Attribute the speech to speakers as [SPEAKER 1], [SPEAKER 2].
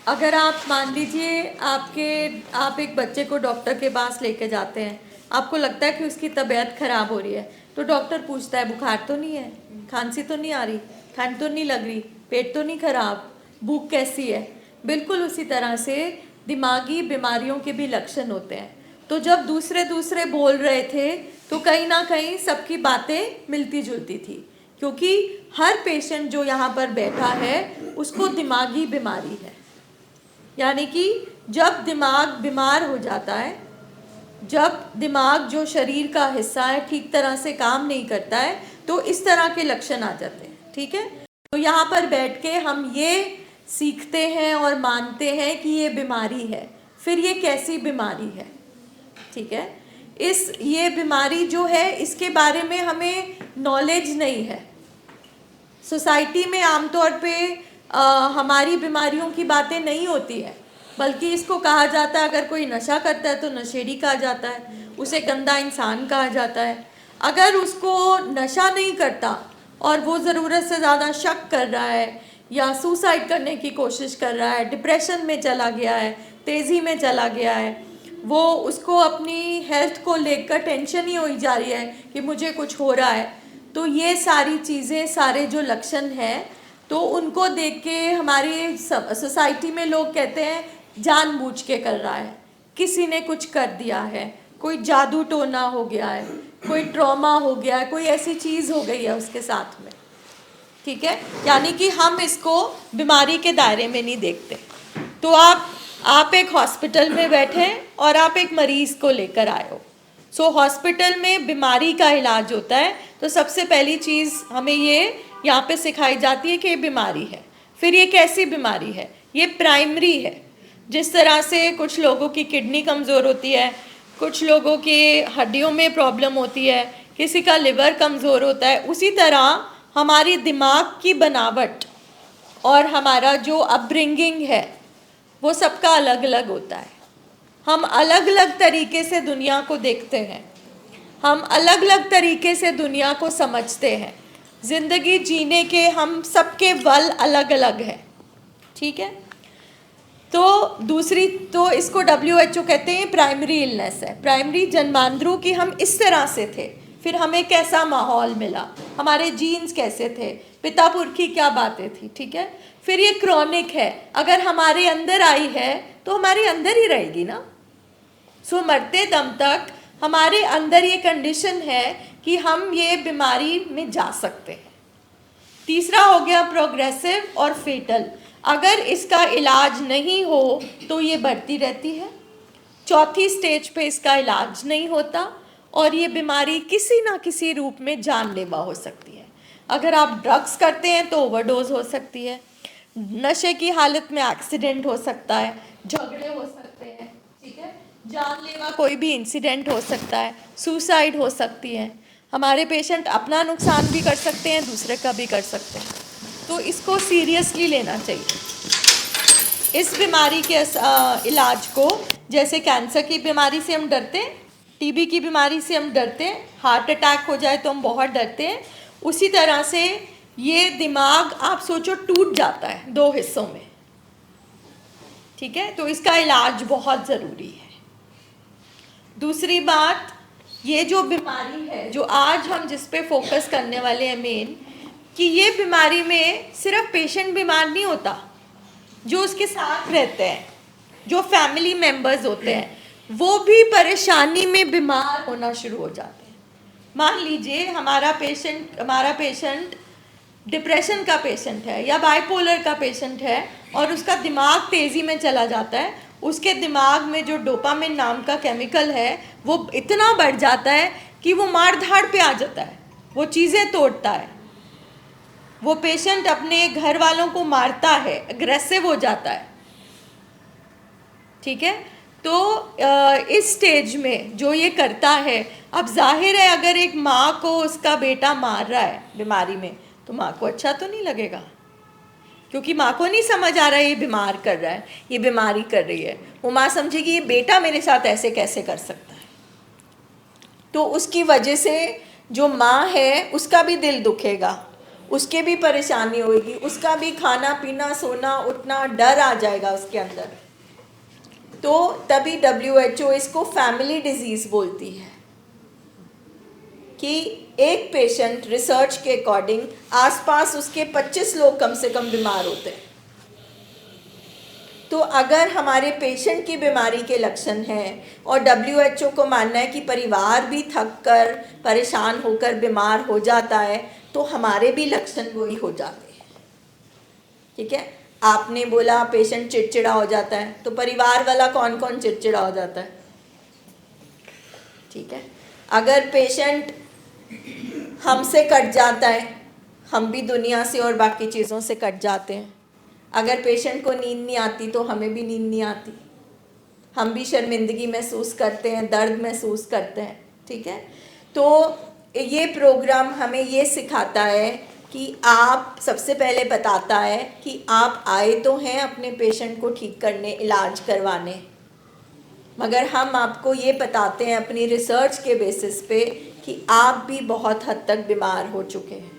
[SPEAKER 1] अगर आप मान लीजिए आप एक बच्चे को डॉक्टर के पास लेके जाते हैं, आपको लगता है कि उसकी तबीयत खराब हो रही है, तो डॉक्टर पूछता है बुखार तो नहीं है, खांसी तो नहीं आ रही, ठंड तो नहीं लग रही, पेट तो नहीं खराब, भूख कैसी है। बिल्कुल उसी तरह से दिमागी बीमारियों के भी लक्षण होते हैं। तो जब दूसरे दूसरे बोल रहे थे तो कहीं ना कहीं सबकी बातें मिलती जुलती थी, क्योंकि हर पेशेंट जो यहाँ पर बैठा है उसको दिमागी बीमारी है। यानी कि जब दिमाग बीमार हो जाता है, जब दिमाग जो शरीर का हिस्सा है ठीक तरह से काम नहीं करता है, तो इस तरह के लक्षण आ जाते हैं। ठीक है, तो यहाँ पर बैठ के हम ये सीखते हैं और मानते हैं कि ये बीमारी है। फिर ये कैसी बीमारी है, ठीक है, ये बीमारी जो है इसके बारे में हमें नॉलेज नहीं है। सोसाइटी में आमतौर पे हमारी बीमारियों की बातें नहीं होती है, बल्कि इसको कहा जाता है, अगर कोई नशा करता है तो नशेड़ी कहा जाता है, उसे गंदा इंसान कहा जाता है। अगर उसको नशा नहीं करता और वो ज़रूरत से ज़्यादा शक कर रहा है या सुसाइड करने की कोशिश कर रहा है, डिप्रेशन में चला गया है, तेज़ी में चला गया है, वो उसको अपनी हेल्थ को लेकर टेंशन ही हो जा रही है कि मुझे कुछ हो रहा है, तो ये सारी चीज़ें, सारे जो लक्षण हैं, तो उनको देख के हमारी सोसाइटी में लोग कहते हैं जानबूझ के कर रहा है, किसी ने कुछ कर दिया है, कोई जादू टोना हो गया है, कोई ट्रॉमा हो गया है, कोई ऐसी चीज़ हो गई है उसके साथ में। ठीक है, यानी कि हम इसको बीमारी के दायरे में नहीं देखते। तो आप एक हॉस्पिटल में बैठे और आप एक मरीज़ को लेकर आए हो। सो हॉस्पिटल में बीमारी का इलाज होता है, तो सबसे पहली चीज़ हमें ये यहाँ पे सिखाई जाती है कि ये बीमारी है। फिर ये कैसी बीमारी है, ये प्राइमरी है। जिस तरह से कुछ लोगों की किडनी कमज़ोर होती है, कुछ लोगों की हड्डियों में प्रॉब्लम होती है, किसी का लिवर कमज़ोर होता है, उसी तरह हमारी दिमाग की बनावट और हमारा जो अपब्रिंगिंग है वो सबका अलग अलग होता है। हम अलग अलग तरीके से दुनिया को देखते हैं, हम अलग अलग तरीके से दुनिया को समझते हैं। ज़िंदगी जीने के हम सबके बल अलग अलग हैं। ठीक है, तो दूसरी, तो इसको WHO कहते हैं प्राइमरी इलनेस है। प्राइमरी जन्मांतरों की हम इस तरह से थे, फिर हमें कैसा माहौल मिला, हमारे जीन्स कैसे थे, पिता पुरखी क्या बातें थी। ठीक है, फिर ये क्रॉनिक है, अगर हमारे अंदर आई है तो हमारे अंदर ही रहेगी ना। सो मरते दम तक हमारे अंदर ये कंडीशन है कि हम ये बीमारी में जा सकते हैं। तीसरा हो गया प्रोग्रेसिव और फेटल, अगर इसका इलाज नहीं हो तो ये बढ़ती रहती है। चौथी स्टेज पे इसका इलाज नहीं होता और ये बीमारी किसी ना किसी रूप में जानलेवा हो सकती है। अगर आप ड्रग्स करते हैं तो ओवरडोज हो सकती है, नशे की हालत में एक्सीडेंट हो सकता है, झगड़े हो सकते हैं, ठीक है, जानलेवा कोई भी इंसिडेंट हो सकता है, सुसाइड हो सकती है। हमारे पेशेंट अपना नुकसान भी कर सकते हैं, दूसरे का भी कर सकते हैं। तो इसको सीरियसली लेना चाहिए। इस बीमारी के इलाज को, जैसे कैंसर की बीमारी से हम डरते हैं, TB की बीमारी से हम डरते हैं, हार्ट अटैक हो जाए तो हम बहुत डरते हैं, उसी तरह से ये दिमाग आप सोचो टूट जाता है 2 हिस्सों में। ठीक है, तो इसका इलाज बहुत ज़रूरी है। दूसरी बात, ये जो बीमारी है, जो आज हम जिस पे फोकस करने वाले हैं मेन, कि ये बीमारी में सिर्फ पेशेंट बीमार नहीं होता, जो उसके साथ रहते हैं, जो फैमिली मेंबर्स होते हैं, वो भी परेशानी में बीमार होना शुरू हो जाते हैं। मान लीजिए हमारा पेशेंट डिप्रेशन का पेशेंट है या बाइपोलर का पेशेंट है और उसका दिमाग तेज़ी में चला जाता है, उसके दिमाग में जो डोपामिन नाम का केमिकल है वो इतना बढ़ जाता है कि वो मार धाड़ पे आ जाता है, वो चीज़ें तोड़ता है, वो पेशेंट अपने घर वालों को मारता है, अग्रेसिव हो जाता है। ठीक है, तो इस स्टेज में जो ये करता है, अब जाहिर है अगर एक माँ को उसका बेटा मार रहा है बीमारी में, तो माँ को अच्छा तो नहीं लगेगा, क्योंकि माँ को नहीं समझ आ रहा है ये बीमार कर रहा है, ये बीमारी कर रही है। वो माँ समझेगी ये बेटा मेरे साथ ऐसे कैसे कर सकता है। तो उसकी वजह से जो माँ है उसका भी दिल दुखेगा,
[SPEAKER 2] उसके भी परेशानी होगी, उसका भी खाना पीना सोना उठना डर आ जाएगा उसके अंदर। तो तभी WHO इसको फैमिली डिजीज बोलती है कि एक पेशेंट रिसर्च के अकॉर्डिंग आसपास उसके 25 लोग कम से कम बीमार होते हैं। तो अगर हमारे पेशेंट की बीमारी के लक्षण हैं और WHO को मानना है कि परिवार भी थक कर परेशान होकर बीमार हो जाता है, तो हमारे भी लक्षण वही हो जाते हैं। ठीक है, आपने बोला पेशेंट चिड़चिड़ा हो जाता है, तो परिवार वाला कौन कौन चिड़चिड़ा हो जाता है? ठीक है, अगर पेशेंट हमसे कट जाता है, हम भी दुनिया से और बाकी चीज़ों से कट जाते हैं। अगर पेशेंट को नींद नहीं आती तो हमें भी नींद नहीं आती, हम भी शर्मिंदगी महसूस करते हैं, दर्द महसूस करते हैं। ठीक है, तो ये प्रोग्राम हमें ये सिखाता है कि आप, सबसे पहले बताता है कि आप आए तो हैं अपने पेशेंट को ठीक करने, इलाज करवाने, मगर हम आपको ये बताते हैं अपनी रिसर्च के बेसिस पे कि आप भी बहुत हद तक बीमार हो चुके हैं।